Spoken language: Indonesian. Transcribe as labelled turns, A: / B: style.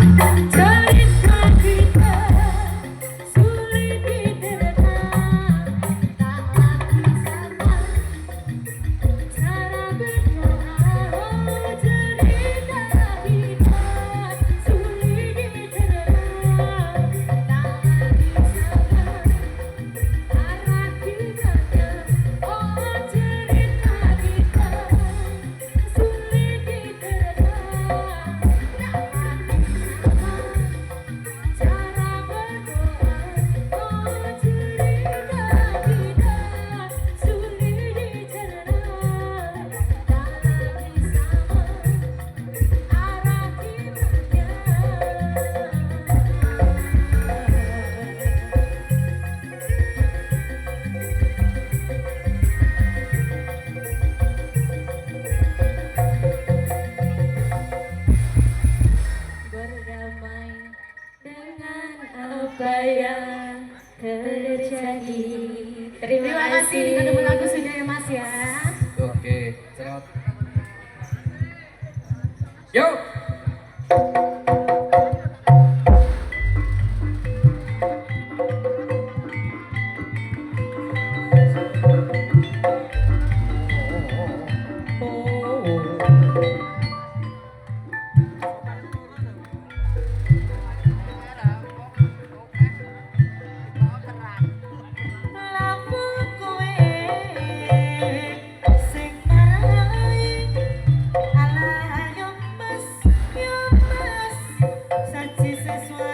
A: Cerita kita sulit diterka, tak lagi sama cara berdoa. Cerita kita sulit diterka, tak lagi sama arah kibatnya. Oh cerita kita sulit diterka, tak lagi sama cara berdoa. Oh cerita kita sulit dicerna, tak lagi sama arah kibatnya. Berdamai dengan apa yang terjadi. Terima kasih dengan lagu sudah ya Mas ya.
B: Oke, selamat. Yuk.
A: Lagu kowe sing marai ala yo mas saji sesuatu